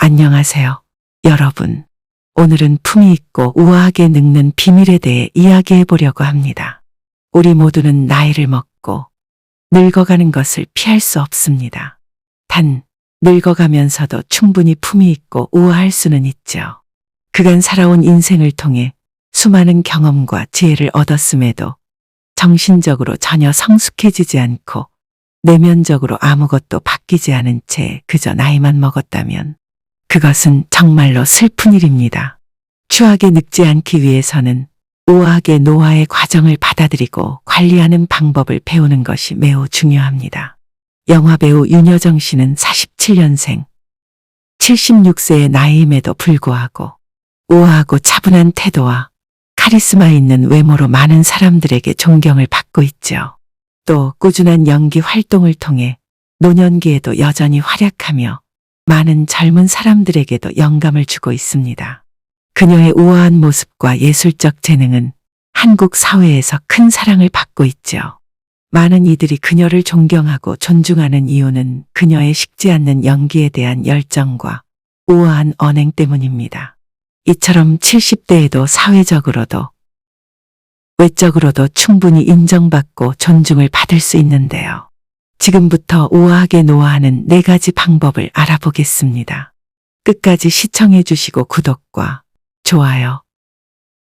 안녕하세요, 여러분. 오늘은 품위 있고 우아하게 늙는 비밀에 대해 이야기해 보려고 합니다. 우리 모두는 나이를 먹고 늙어가는 것을 피할 수 없습니다. 단, 늙어가면서도 충분히 품위 있고 우아할 수는 있죠. 그간 살아온 인생을 통해 수많은 경험과 지혜를 얻었음에도 정신적으로 전혀 성숙해지지 않고 내면적으로 아무것도 바뀌지 않은 채 그저 나이만 먹었다면 그것은 정말로 슬픈 일입니다. 추하게 늙지 않기 위해서는 우아하게 노화의 과정을 받아들이고 관리하는 방법을 배우는 것이 매우 중요합니다. 영화배우 윤여정 씨는 47년생, 76세의 나이임에도 불구하고 우아하고 차분한 태도와 카리스마 있는 외모로 많은 사람들에게 존경을 받고 있죠. 또 꾸준한 연기 활동을 통해 노년기에도 여전히 활약하며 많은 젊은 사람들에게도 영감을 주고 있습니다. 그녀의 우아한 모습과 예술적 재능은 한국 사회에서 큰 사랑을 받고 있죠. 많은 이들이 그녀를 존경하고 존중하는 이유는 그녀의 식지 않는 연기에 대한 열정과 우아한 언행 때문입니다. 이처럼 70대에도 사회적으로도 외적으로도 충분히 인정받고 존중을 받을 수 있는데요. 지금부터 우아하게 노화하는 4가지 방법을 알아보겠습니다. 끝까지 시청해 주시고 구독과 좋아요,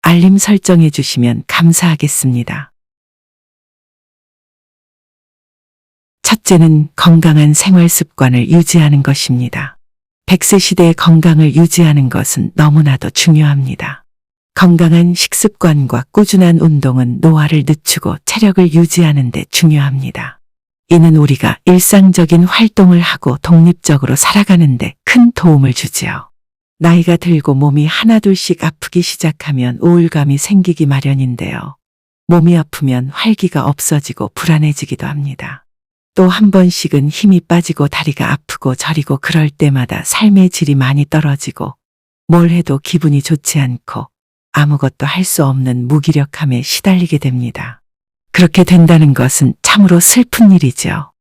알림 설정해 주시면 감사하겠습니다. 첫째는 건강한 생활 습관을 유지하는 것입니다. 100세 시대의 건강을 유지하는 것은 너무나도 중요합니다. 건강한 식습관과 꾸준한 운동은 노화를 늦추고 체력을 유지하는 데 중요합니다. 이는 우리가 일상적인 활동을 하고 독립적으로 살아가는 데 큰 도움을 주지요. 나이가 들고 몸이 하나둘씩 아프기 시작하면 우울감이 생기기 마련인데요. 몸이 아프면 활기가 없어지고 불안해지기도 합니다. 또 한 번씩은 힘이 빠지고 다리가 아프고 저리고 그럴 때마다 삶의 질이 많이 떨어지고 뭘 해도 기분이 좋지 않고 아무것도 할 수 없는 무기력함에 시달리게 됩니다. 그렇게 된다는 것은 참으로 슬픈 일이죠.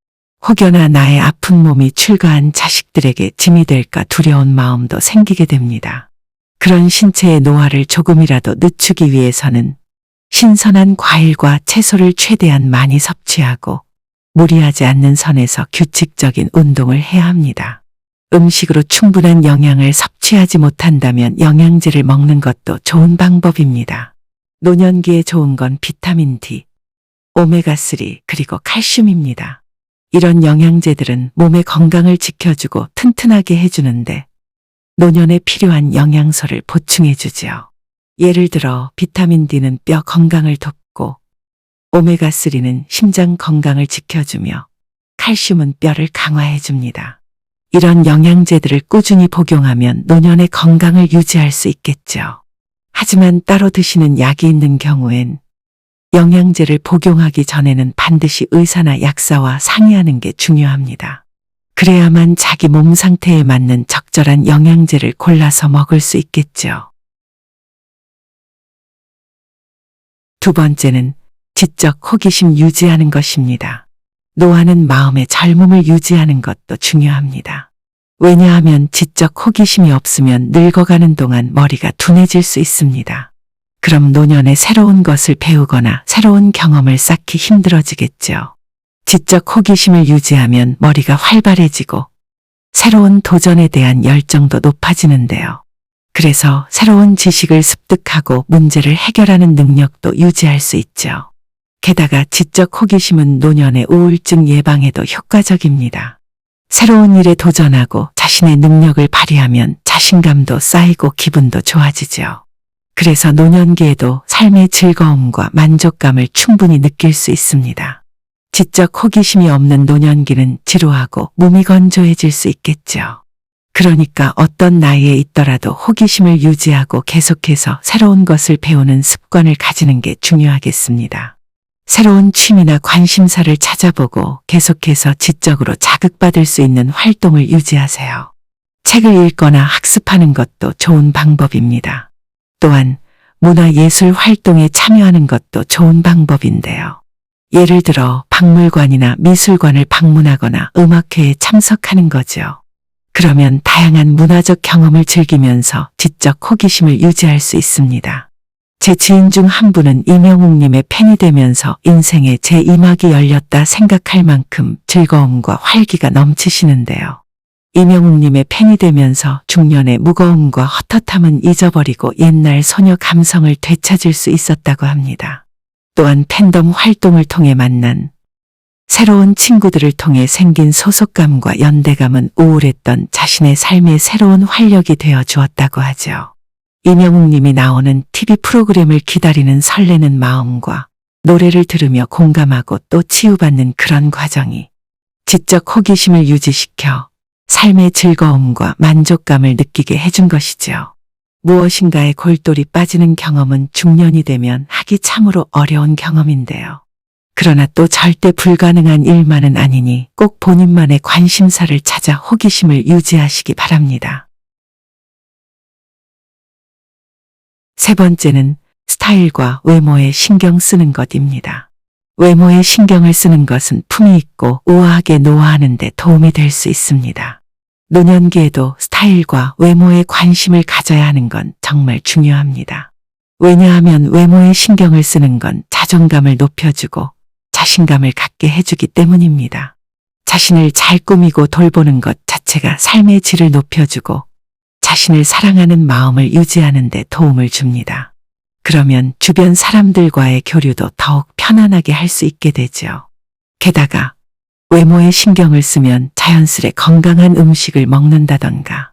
혹여나 나의 아픈 몸이 출가한 자식들에게 짐이 될까 두려운 마음도 생기게 됩니다. 그런 신체의 노화를 조금이라도 늦추기 위해서는 신선한 과일과 채소를 최대한 많이 섭취하고 무리하지 않는 선에서 규칙적인 운동을 해야 합니다. 음식으로 충분한 영양을 섭취하지 못한다면 영양제를 먹는 것도 좋은 방법입니다. 노년기에 좋은 건 비타민 D, 오메가3 그리고 칼슘입니다. 이런 영양제들은 몸의 건강을 지켜주고 튼튼하게 해주는데 노년에 필요한 영양소를 보충해주지요. 예를 들어 비타민 D는 뼈 건강을 돕고 오메가3는 심장 건강을 지켜주며 칼슘은 뼈를 강화해줍니다. 이런 영양제들을 꾸준히 복용하면 노년의 건강을 유지할 수 있겠죠. 하지만 따로 드시는 약이 있는 경우엔 영양제를 복용하기 전에는 반드시 의사나 약사와 상의하는 게 중요합니다. 그래야만 자기 몸 상태에 맞는 적절한 영양제를 골라서 먹을 수 있겠죠. 두 번째는 지적 호기심 유지하는 것입니다. 노화는 마음의 젊음을 유지하는 것도 중요합니다. 왜냐하면 지적 호기심이 없으면 늙어가는 동안 머리가 둔해질 수 있습니다. 그럼 노년에 새로운 것을 배우거나 새로운 경험을 쌓기 힘들어지겠죠. 지적 호기심을 유지하면 머리가 활발해지고 새로운 도전에 대한 열정도 높아지는데요. 그래서 새로운 지식을 습득하고 문제를 해결하는 능력도 유지할 수 있죠. 게다가 지적 호기심은 노년의 우울증 예방에도 효과적입니다. 새로운 일에 도전하고 자신의 능력을 발휘하면 자신감도 쌓이고 기분도 좋아지죠. 그래서 노년기에도 삶의 즐거움과 만족감을 충분히 느낄 수 있습니다. 지적 호기심이 없는 노년기는 지루하고 몸이 건조해질 수 있겠죠. 그러니까 어떤 나이에 있더라도 호기심을 유지하고 계속해서 새로운 것을 배우는 습관을 가지는 게 중요하겠습니다. 새로운 취미나 관심사를 찾아보고 계속해서 지적으로 자극받을 수 있는 활동을 유지하세요. 책을 읽거나 학습하는 것도 좋은 방법입니다. 또한 문화예술 활동에 참여하는 것도 좋은 방법인데요. 예를 들어 박물관이나 미술관을 방문하거나 음악회에 참석하는 거죠. 그러면 다양한 문화적 경험을 즐기면서 지적 호기심을 유지할 수 있습니다. 제 지인 중 한 분은 이명웅님의 팬이 되면서 인생의 제2막이 열렸다 생각할 만큼 즐거움과 활기가 넘치시는데요. 이명웅님의 팬이 되면서 중년의 무거움과 헛헛함은 잊어버리고 옛날 소녀 감성을 되찾을 수 있었다고 합니다. 또한 팬덤 활동을 통해 만난 새로운 친구들을 통해 생긴 소속감과 연대감은 우울했던 자신의 삶의 새로운 활력이 되어 주었다고 하죠. 이명웅님이 나오는 TV 프로그램을 기다리는 설레는 마음과 노래를 들으며 공감하고 또 치유받는 그런 과정이 지적 호기심을 유지시켜 삶의 즐거움과 만족감을 느끼게 해준 것이죠. 무엇인가에 골똘히 빠지는 경험은 중년이 되면 하기 참으로 어려운 경험인데요. 그러나 또 절대 불가능한 일만은 아니니 꼭 본인만의 관심사를 찾아 호기심을 유지하시기 바랍니다. 세 번째는 스타일과 외모에 신경 쓰는 것입니다. 외모에 신경을 쓰는 것은 품위 있고 우아하게 노화하는 데 도움이 될 수 있습니다. 노년기에도 스타일과 외모에 관심을 가져야 하는 건 정말 중요합니다. 왜냐하면 외모에 신경을 쓰는 건 자존감을 높여주고 자신감을 갖게 해주기 때문입니다. 자신을 잘 꾸미고 돌보는 것 자체가 삶의 질을 높여주고 자신을 사랑하는 마음을 유지하는 데 도움을 줍니다. 그러면 주변 사람들과의 교류도 더욱 편안하게 할 수 있게 되죠. 게다가 외모에 신경을 쓰면 자연스레 건강한 음식을 먹는다던가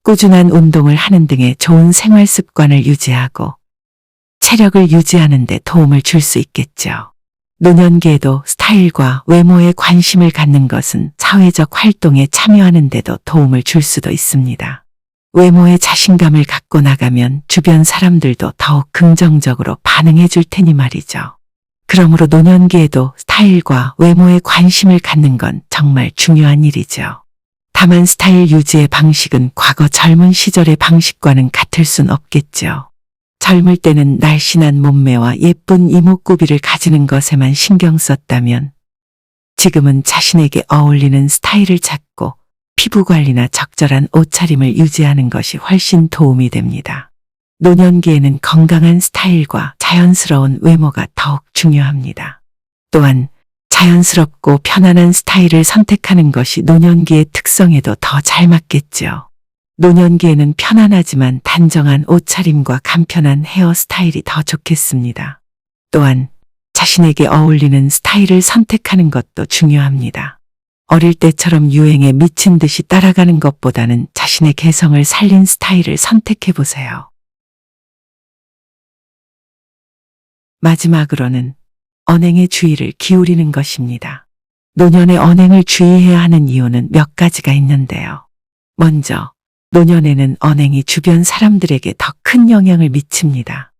꾸준한 운동을 하는 등의 좋은 생활 습관을 유지하고 체력을 유지하는 데 도움을 줄 수 있겠죠. 노년기에도 스타일과 외모에 관심을 갖는 것은 사회적 활동에 참여하는 데도 도움을 줄 수도 있습니다. 외모에 자신감을 갖고 나가면 주변 사람들도 더욱 긍정적으로 반응해 줄 테니 말이죠. 그러므로 노년기에도 스타일과 외모에 관심을 갖는 건 정말 중요한 일이죠. 다만 스타일 유지의 방식은 과거 젊은 시절의 방식과는 같을 순 없겠죠. 젊을 때는 날씬한 몸매와 예쁜 이목구비를 가지는 것에만 신경 썼다면 지금은 자신에게 어울리는 스타일을 찾고 피부관리나 적절한 옷차림을 유지하는 것이 훨씬 도움이 됩니다. 노년기에는 건강한 스타일과 자연스러운 외모가 더욱 중요합니다. 또한 자연스럽고 편안한 스타일을 선택하는 것이 노년기의 특성에도 더 잘 맞겠죠. 노년기에는 편안하지만 단정한 옷차림과 간편한 헤어스타일이 더 좋겠습니다. 또한 자신에게 어울리는 스타일을 선택하는 것도 중요합니다. 어릴 때처럼 유행에 미친 듯이 따라가는 것보다는 자신의 개성을 살린 스타일을 선택해보세요. 마지막으로는 언행에 주의를 기울이는 것입니다. 노년에 언행을 주의해야 하는 이유는 몇 가지가 있는데요. 먼저 노년에는 언행이 주변 사람들에게 더 큰 영향을 미칩니다.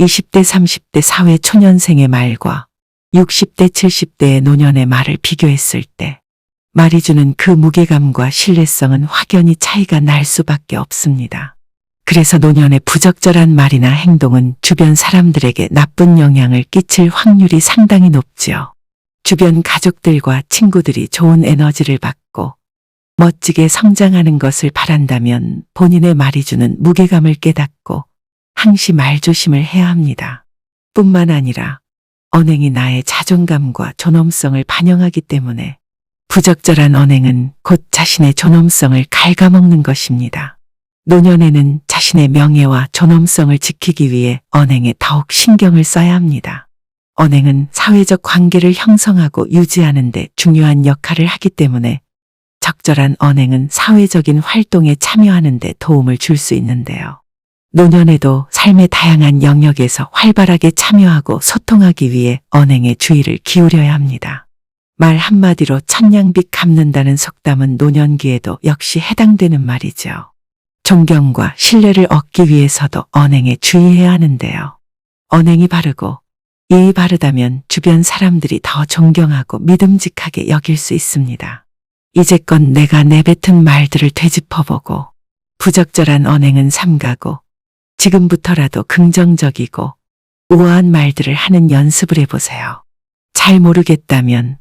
20대, 30대 사회 초년생의 말과 60대, 70대의 노년의 말을 비교했을 때 말이 주는 그 무게감과 신뢰성은 확연히 차이가 날 수밖에 없습니다. 그래서 노년의 부적절한 말이나 행동은 주변 사람들에게 나쁜 영향을 끼칠 확률이 상당히 높지요. 주변 가족들과 친구들이 좋은 에너지를 받고 멋지게 성장하는 것을 바란다면 본인의 말이 주는 무게감을 깨닫고 항시 말조심을 해야 합니다. 뿐만 아니라 언행이 나의 자존감과 존엄성을 반영하기 때문에 부적절한 언행은 곧 자신의 존엄성을 갉아먹는 것입니다. 노년에는 자신의 명예와 존엄성을 지키기 위해 언행에 더욱 신경을 써야 합니다. 언행은 사회적 관계를 형성하고 유지하는 데 중요한 역할을 하기 때문에 적절한 언행은 사회적인 활동에 참여하는 데 도움을 줄 수 있는데요. 노년에도 삶의 다양한 영역에서 활발하게 참여하고 소통하기 위해 언행에 주의를 기울여야 합니다. 말 한마디로 천냥빚 갚는다는 속담은 노년기에도 역시 해당되는 말이죠. 존경과 신뢰를 얻기 위해서도 언행에 주의해야 하는데요. 언행이 바르고 예의 바르다면 주변 사람들이 더 존경하고 믿음직하게 여길 수 있습니다. 이제껏 내가 내뱉은 말들을 되짚어보고 부적절한 언행은 삼가고 지금부터라도 긍정적이고 우아한 말들을 하는 연습을 해보세요. 잘 모르겠다면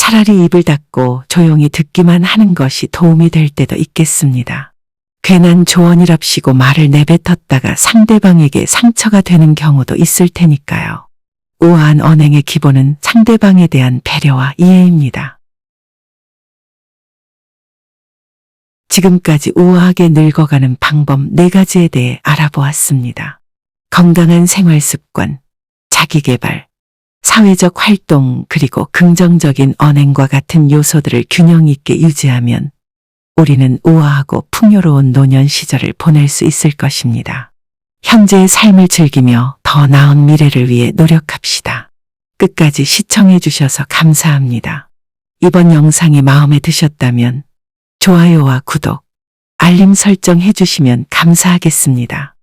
차라리 입을 닫고 조용히 듣기만 하는 것이 도움이 될 때도 있겠습니다. 괜한 조언이랍시고 말을 내뱉었다가 상대방에게 상처가 되는 경우도 있을 테니까요. 우아한 언행의 기본은 상대방에 대한 배려와 이해입니다. 지금까지 우아하게 늙어가는 방법 4가지에 대해 알아보았습니다. 건강한 생활 습관, 자기개발, 사회적 활동, 그리고 긍정적인 언행과 같은 요소들을 균형 있게 유지하면 우리는 우아하고 풍요로운 노년 시절을 보낼 수 있을 것입니다. 현재의 삶을 즐기며 더 나은 미래를 위해 노력합시다. 끝까지 시청해 주셔서 감사합니다. 이번 영상이 마음에 드셨다면 좋아요와 구독, 알림 설정 해주시면 감사하겠습니다.